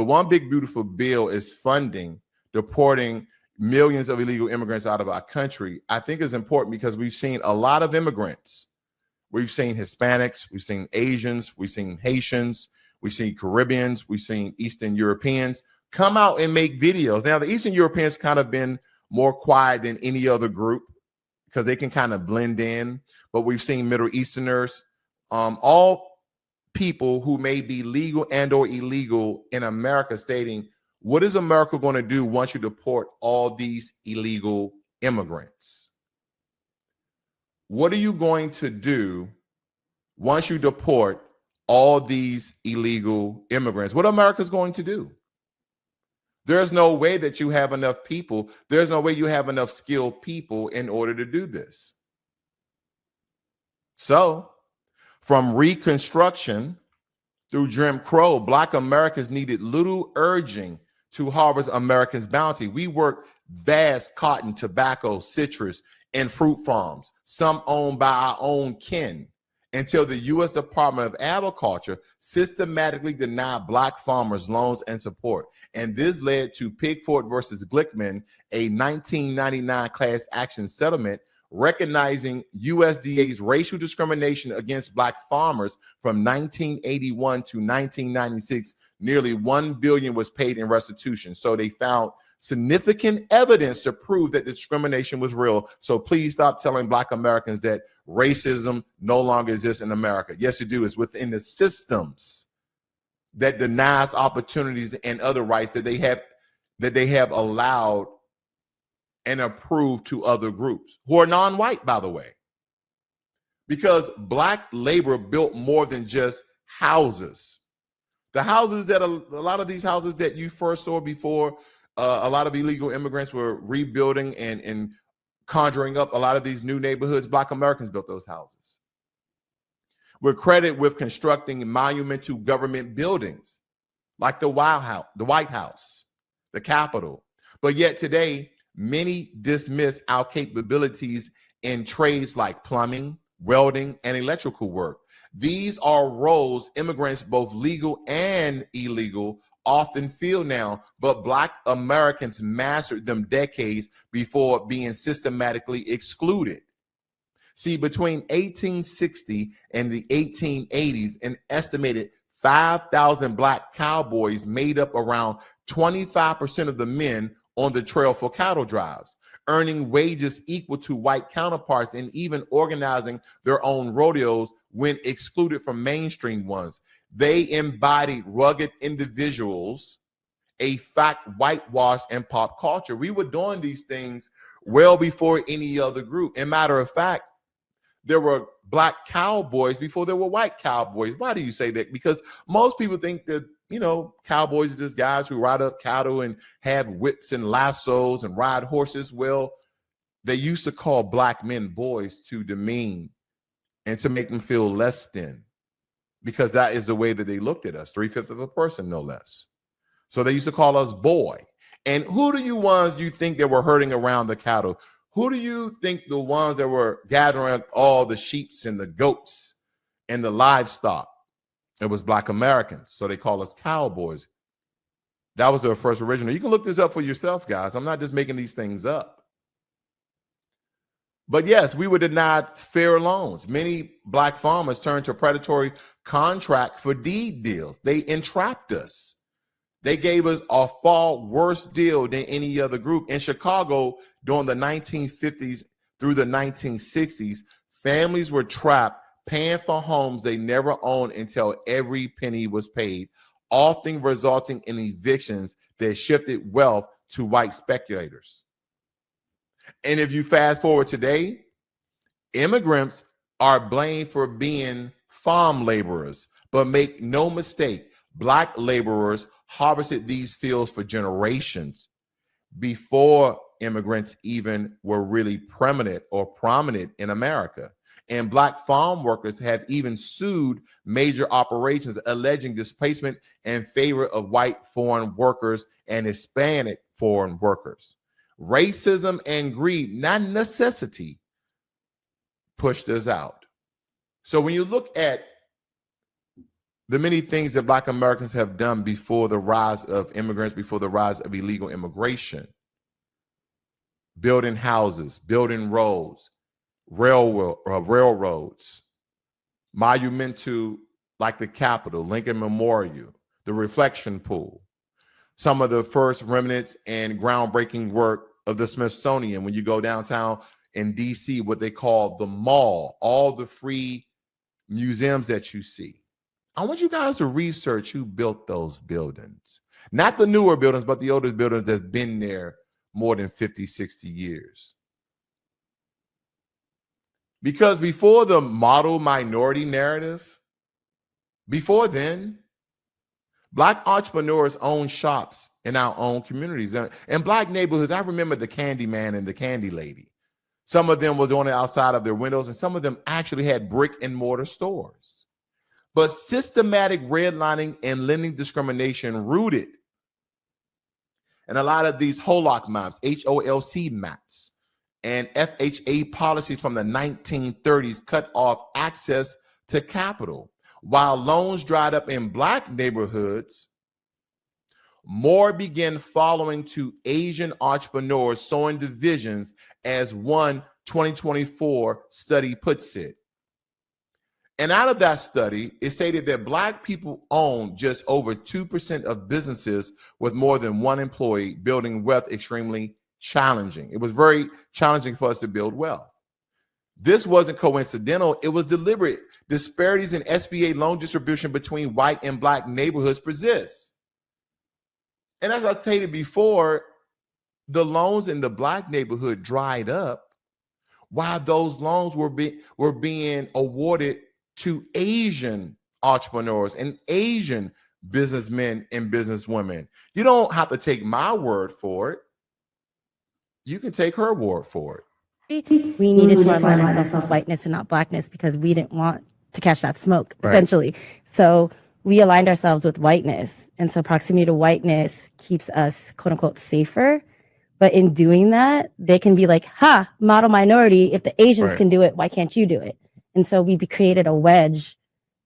one big beautiful bill is funding deporting millions of illegal immigrants out of our country, I think is important because we've seen a lot of immigrants. We've seen Hispanics, we've seen Asians, we've seen Haitians, we've seen Caribbeans, we've seen Eastern Europeans come out and make videos. Now, the Eastern Europeans kind of been more quiet than any other group because they can kind of blend in, but we've seen Middle Easterners, all people who may be legal and or illegal in America stating, what is America going to do once you deport all these illegal immigrants? What are you going to do once you deport all these illegal immigrants? What America's going to do? There's no way that you have enough people. There's no way you have enough skilled people in order to do this. So, from Reconstruction through Jim Crow, Black Americans needed little urging to harvest Americans' bounty. We worked vast cotton, tobacco, citrus, and fruit farms, some owned by our own kin, until the U.S. Department of Agriculture systematically denied Black farmers loans and support. And this led to Pigford versus Glickman, a 1999 class action settlement recognizing USDA's racial discrimination against Black farmers from 1981 to 1996. Nearly $1 billion was paid in restitution. So they found significant evidence to prove that discrimination was real. So please stop telling Black Americans that racism no longer exists in America. Yes, it do. It's within the systems that denies opportunities and other rights that they have allowed and approved to other groups who are non-white, by the way, because Black labor built more than just houses. The houses that a lot of these houses that you first saw before a lot of illegal immigrants were rebuilding and conjuring up a lot of these new neighborhoods, Black Americans built those houses. We're credited with constructing monumental government buildings like the White House, the Capitol. But yet today, many dismiss our capabilities in trades like plumbing, welding, and electrical work. These are roles immigrants, both legal and illegal, often fill now, but Black Americans mastered them decades before being systematically excluded. See, between 1860 and the 1880s, an estimated 5,000 Black cowboys made up around 25% of the men on the trail for cattle drives, earning wages equal to white counterparts and even organizing their own rodeos when excluded from mainstream ones. They embodied rugged individuals, a fact whitewashed in pop culture. We were doing these things well before any other group. And matter of fact, there were Black cowboys before there were white cowboys. Why do you say that? Because most people think that, you know, cowboys are just guys who ride up cattle and have whips and lassos and ride horses. Well, they used to call Black men boys to demean and to make them feel less than, because that is the way that they looked at us, 3/5 of a person, no less. So they used to call us boy. And who do you think that were herding around the cattle? Who do you think the ones that were gathering all the sheeps and the goats and the livestock? It was Black Americans. So they call us cowboys. That was their first original. You can look this up for yourself, guys. I'm not just making these things up. But yes, we were denied fair loans. Many Black farmers turned to predatory contract for deed deals. They entrapped us. They gave us a far worse deal than any other group. In Chicago, during the 1950s through the 1960s, families were trapped paying for homes they never owned until every penny was paid, often resulting in evictions that shifted wealth to white speculators. And if you fast forward today, immigrants are blamed for being farm laborers, but make no mistake, Black laborers harvested these fields for generations before immigrants even were really prominent in America. And Black farm workers have even sued major operations alleging displacement in favor of white foreign workers and Hispanic foreign workers. Racism and greed, not necessity, pushed us out. So when you look at the many things that Black Americans have done before the rise of immigrants, before the rise of illegal immigration, building houses, building roads, railroads, monumental like the Capitol, Lincoln Memorial, the Reflection Pool, some of the first remnants and groundbreaking work of the Smithsonian. When you go downtown in DC, what they call the mall, all the free museums that you see. I want you guys to research who built those buildings. Not the newer buildings, but the older buildings that's been there more than 50, 60 years. Because before the model minority narrative, before then, Black entrepreneurs own shops in our own communities. In Black neighborhoods, I remember the candy man and the candy lady. Some of them were doing it outside of their windows, and some of them actually had brick and mortar stores. But systematic redlining and lending discrimination rooted in a lot of these HOLOC maps, HOLC maps, and FHA policies from the 1930s cut off access to capital. While loans dried up in Black neighborhoods, more began following to Asian entrepreneurs, sowing divisions, as one 2024 study puts it. And out of that study, it stated that Black people own just over 2% of businesses with more than one employee, building wealth extremely challenging. It was very challenging for us to build wealth. This wasn't coincidental. It was deliberate. Disparities in SBA loan distribution between white and Black neighborhoods persist. And as I stated before, the loans in the Black neighborhood dried up while those loans were being awarded to Asian entrepreneurs and Asian businessmen and businesswomen. You don't have to take my word for it. You can take her word for it. We needed to align ourselves with whiteness and not Blackness because we didn't want to catch that smoke, essentially. So we aligned ourselves with whiteness. And so proximity to whiteness keeps us, quote unquote, safer. But in doing that, they can be like, ha, model minority. If the Asians can do it, why can't you do it? And so we created a wedge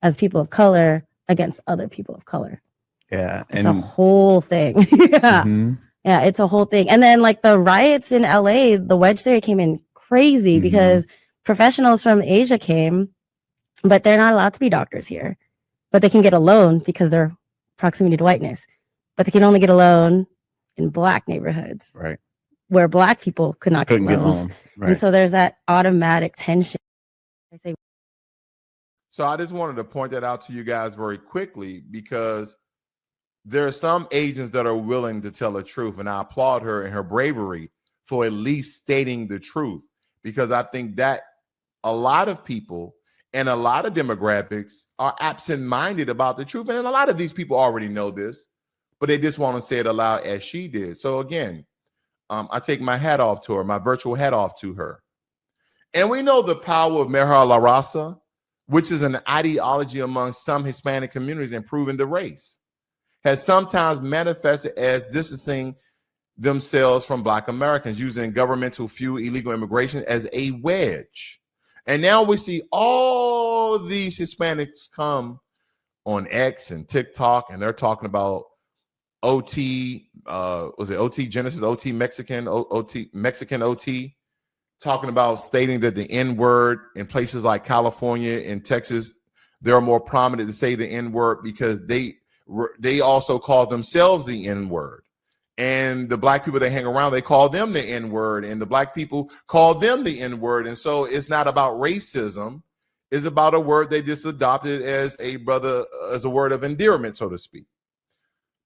as people of color against other people of color. Yeah. It's a whole thing. Yeah. Mm-hmm. Yeah, it's a whole thing. And then like the riots in LA, the wedge theory came in crazy because professionals from Asia came, but they're not allowed to be doctors here. But they can get a loan because they're proximity to whiteness. But they can only get a loan in Black neighborhoods. Right. Where Black people couldn't get loans. Right. And so there's that automatic tension. So I just wanted to point that out to you guys very quickly because there are some agents that are willing to tell the truth, and I applaud her in her bravery for at least stating the truth, because I think that a lot of people and a lot of demographics are absent-minded about the truth, and a lot of these people already know this, but they just want to say it aloud as she did. So again, I take my hat off to her, my virtual hat off to her. And we know the power of Meher La Raza, which is an ideology among some Hispanic communities improving the race, has sometimes manifested as distancing themselves from Black Americans, using governmental fuel illegal immigration as a wedge. And now we see all these Hispanics come on X and TikTok, and they're talking about OT, was it OT Genesis, OT Mexican, OT Mexican OT, talking about stating that the N-word in places like California and Texas, they're more prominent to say the N-word because they also call themselves the N-word. And the Black people they hang around, they call them the N-word, and the Black people call them the N-word. And so it's not about racism. It's about a word they just adopted as a word of endearment, so to speak.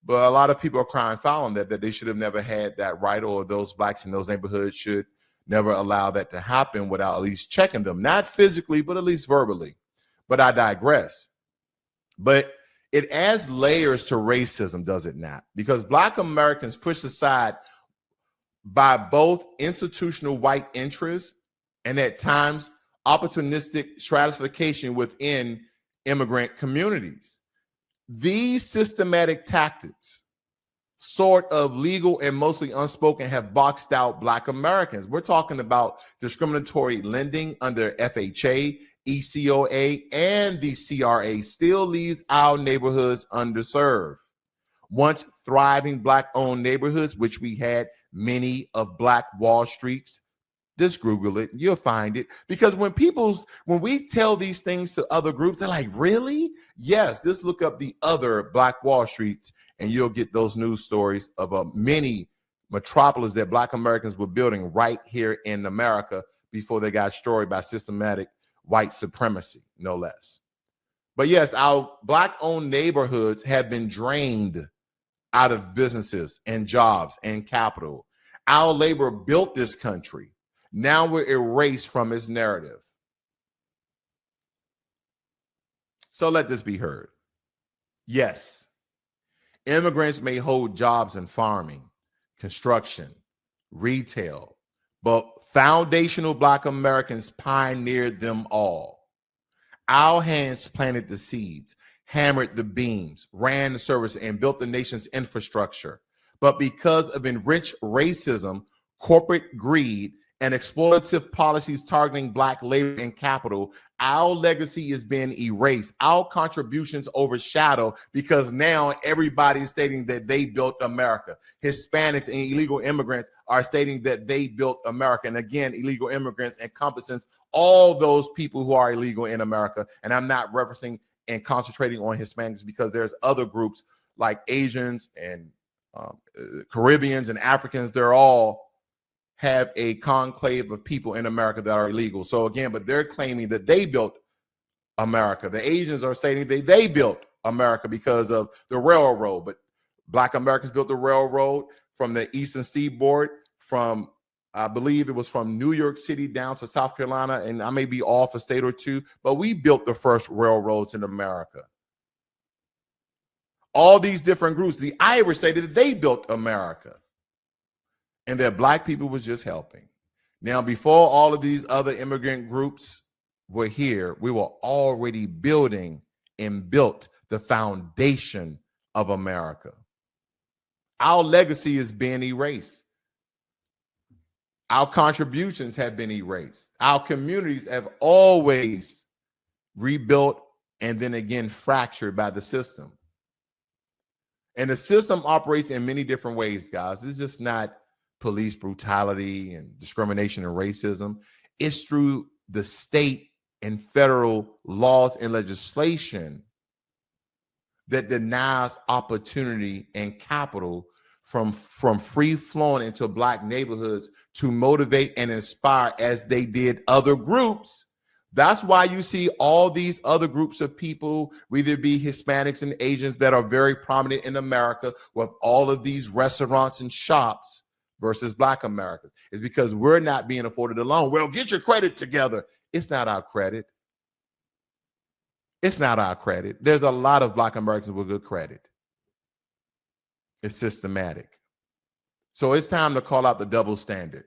But a lot of people are crying foul on that they should have never had that right, or those Blacks in those neighborhoods should never allow that to happen without at least checking them, not physically, but at least verbally. But I digress. But it adds layers to racism, does it not? Because Black Americans pushed aside by both institutional white interests and at times opportunistic stratification within immigrant communities. These systematic tactics, sort of legal and mostly unspoken, have boxed out Black Americans. We're talking about discriminatory lending under FHA, ECOA, and the CRA still leaves our neighborhoods underserved. Once thriving Black-owned neighborhoods, which we had many of Black Wall Streets, just Google it, you'll find it. Because when we tell these things to other groups, they're like, really? Yes, just look up the other Black Wall Streets and you'll get those news stories of many metropolis that Black Americans were building right here in America before they got destroyed by systematic white supremacy, no less. But yes, our Black-owned neighborhoods have been drained out of businesses and jobs and capital. Our labor built this country. Now we're erased from its narrative. So let this be heard. Yes, immigrants may hold jobs in farming, construction, retail, but foundational Black Americans pioneered them all. Our hands planted the seeds, hammered the beams, ran the service, and built the nation's infrastructure. But because of enriched racism, corporate greed, and exploitative policies targeting Black labor and capital, our legacy is being erased. Our contributions overshadow because now everybody is stating that they built America. Hispanics and illegal immigrants are stating that they built America. And again, illegal immigrants encompasses all those people who are illegal in America. And I'm not referencing and concentrating on Hispanics because there's other groups like Asians and Caribbeans and Africans. They're all have a conclave of people in America that are illegal. So again, but they're claiming that they built America. The Asians are saying they built America because of the railroad, but Black Americans built the railroad from the Eastern Seaboard, from I believe it was from New York City down to South Carolina, and I may be off a state or two, but we built the first railroads in America. All these different groups, the Irish say that they built America, and that Black people was just helping. Now, before all of these other immigrant groups were here, we were already building and built the foundation of America. Our legacy is being erased. Our contributions have been erased. Our communities have always rebuilt and then again fractured by the system. And the system operates in many different ways, guys. It's just not police brutality and discrimination and racism. It's through the state and federal laws and legislation that denies opportunity and capital from free flowing into Black neighborhoods to motivate and inspire as they did other groups. That's why you see all these other groups of people, whether it be Hispanics and Asians that are very prominent in America with all of these restaurants and shops versus Black Americans. It's because we're not being afforded a loan. Well, get your credit together. It's not our credit. It's not our credit. There's a lot of Black Americans with good credit. It's systematic. So it's time to call out the double standard.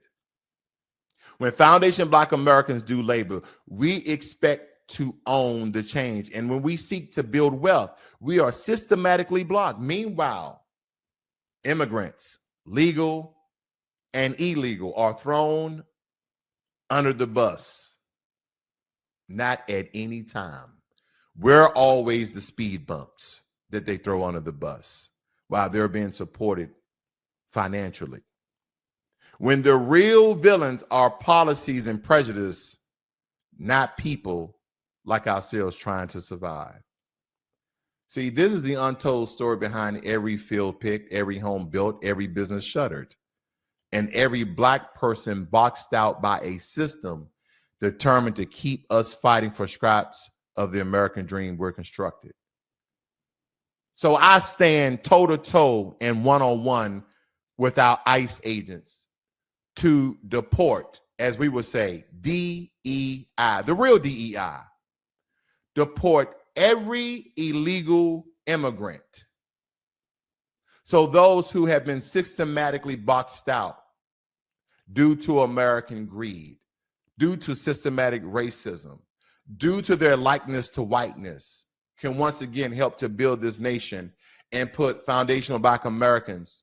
When foundation Black Americans do labor, we expect to own the change. And when we seek to build wealth, we are systematically blocked. Meanwhile, immigrants, legal and illegal, are thrown under the bus. Not at any time. We're always the speed bumps that they throw under the bus while they're being supported financially. When the real villains are policies and prejudice, not people like ourselves trying to survive. See, this is the untold story behind every field picked, every home built, every business shuttered, and every Black person boxed out by a system determined to keep us fighting for scraps of the American dream we're constructed. So I stand toe-to-toe and one-on-one with our ICE agents to deport, as we would say, DEI, the real DEI, deport every illegal immigrant. So those who have been systematically boxed out due to American greed, due to systematic racism, due to their likeness to whiteness, can once again help to build this nation and put foundational Black Americans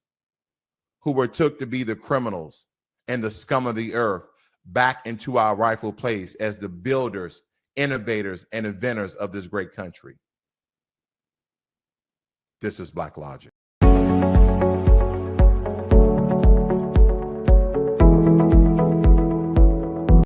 who were took to be the criminals and the scum of the earth back into our rightful place as the builders innovators and inventors of this great country. This is Blacklogic.